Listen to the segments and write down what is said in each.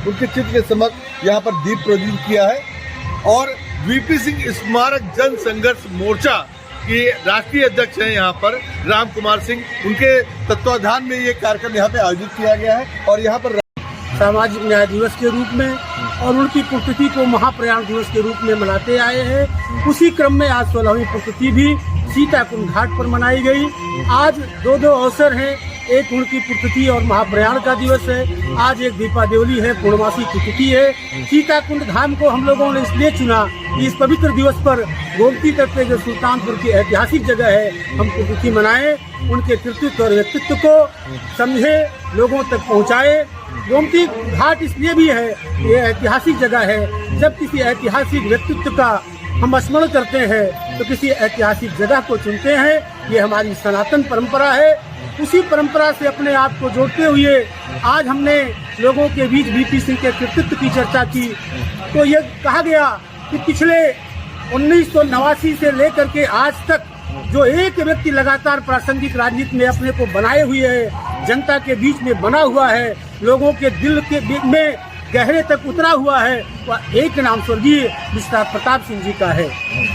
उनके चित्र के समक्ष यहाँ पर दीप प्रज्वलित किया है। और वीपी सिंह स्मारक जन संघर्ष मोर्चा के राष्ट्रीय अध्यक्ष हैं यहाँ पर राम कुमार सिंह, उनके तत्वाधान में ये कार्यक्रम यहाँ पे आयोजित किया गया है। और यहाँ पर सामाजिक न्याय दिवस के रूप में और उनकी पुण्यतिथि को महाप्रयाण दिवस के रूप में मनाते आए हैं। उसी क्रम में आज 16वीं पुण्यतिथि भी सीताकुंड घाट पर मनाई गई। आज दो अवसर हैं, एक उनकी पुण्यतिथि और महाप्रयाण का दिवस है। आज एक दीपावली है, पूर्णमासी की तिथि है। सीताकुंड धाम को हम लोगों ने इसलिए चुना कि इस पवित्र दिवस पर गोमती तट पे जो सुल्तानपुर की ऐतिहासिक जगह है, हम पुण्यतिथि मनाएं, उनके कृतित्व और व्यक्तित्व को समझे, लोगों तक पहुँचाए। गोमती घाट इसलिए भी है, ये ऐतिहासिक जगह है। जब किसी ऐतिहासिक व्यक्तित्व का हम स्मरण करते हैं तो किसी ऐतिहासिक जगह को चुनते हैं। ये हमारी सनातन परंपरा है। उसी परंपरा से अपने आप को जोड़ते हुए आज हमने लोगों के बीच वीपी सिंह के कृतित्व की चर्चा की। तो ये कहा गया कि पिछले 1989 से लेकर के आज तक जो एक व्यक्ति लगातार प्रासंगिक राजनीति में अपने को बनाए हुए है, जनता के बीच में बना हुआ है, लोगों के दिल के में गहरे तक उतरा हुआ है, वह एक नाम स्वर्गीय विश्वनाथ प्रताप सिंह जी का है।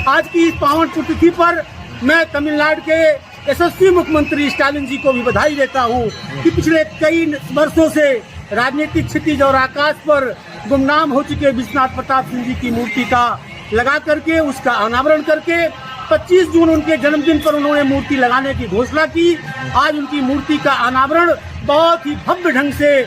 आज की इस पावन पुण्यतिथि पर मैं तमिलनाडु के यशस्वी मुख्यमंत्री स्टालिन जी को भी बधाई देता हूँ कि पिछले कई वर्षों से राजनीतिक क्षितिज और आकाश पर गुमनाम हो चुके विश्वनाथ प्रताप सिंह जी की मूर्ति का लगा करके उसका अनावरण करके 25 जून उनके जन्मदिन पर उन्होंने मूर्ति लगाने की घोषणा की। आज उनकी मूर्ति का अनावरण बहुत ही भव्य ढंग से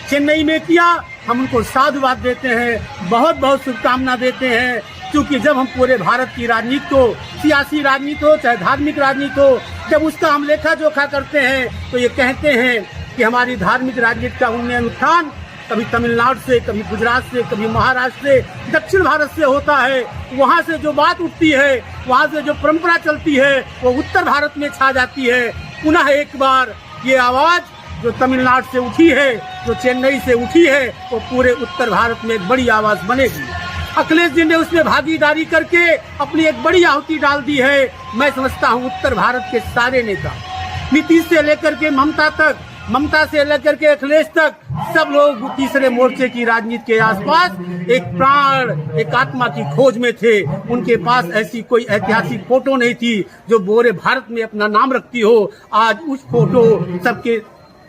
चेन्नई में किया। हम उनको साधुवाद देते हैं, बहुत बहुत शुभकामना देते हैं, क्योंकि जब हम पूरे भारत की राजनीति को, सियासी राजनीति हो चाहे धार्मिक राजनीति हो, जब उसका हम लेखा जोखा करते हैं तो ये कहते हैं कि हमारी धार्मिक राजनीति का उन्नयन उत्थान कभी तमिलनाडु से, कभी गुजरात से, कभी महाराष्ट्र से, दक्षिण भारत से होता है। वहाँ से जो बात उठती है, वहाँ से जो परंपरा चलती है, वो उत्तर भारत में छा जाती है। पुनः एक बार ये आवाज़ जो तमिलनाडु से उठी है, जो चेन्नई से उठी है, वो पूरे उत्तर भारत में एक बड़ी आवाज़ बनेगी। अखिलेश जी ने उसमें भागीदारी करके अपनी एक बड़ी आहुति डाल दी है। मैं समझता हूँ उत्तर भारत के सारे नेता, नीतीश से लेकर के ममता तक, ममता से लेकर के अखिलेश तक, सब लोग तीसरे मोर्चे की राजनीति के आसपास एक प्राण, एक आत्मा की खोज में थे। उनके पास ऐसी कोई ऐतिहासिक फोटो नहीं थी जो पूरे भारत में अपना नाम रखती हो। आज उस फोटो सबके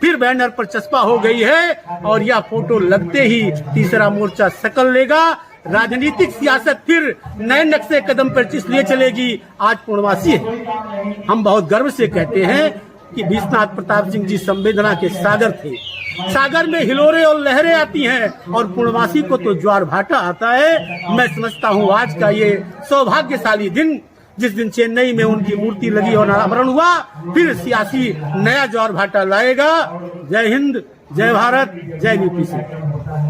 फिर बैनर पर चस्पा हो गई है और यह फोटो लगते ही तीसरा मोर्चा शकल लेगा। राजनीतिक सियासत फिर नए नक्शे कदम पर इसलिए चलेगी। आज पूर्णमासी है। हम बहुत गर्व से कहते हैं कि विश्वनाथ प्रताप सिंह जी संवेदना के सागर थे। सागर में हिलोरे और लहरें आती हैं और पूर्णमासी को तो ज्वार भाटा आता है। मैं समझता हूँ आज का ये सौभाग्यशाली दिन, जिस दिन चेन्नई में उनकी मूर्ति लगी और अनावरण हुआ, फिर सियासी नया ज्वार भाटा लाएगा। जय हिंद, जय भारत, जय वीपी सिंह।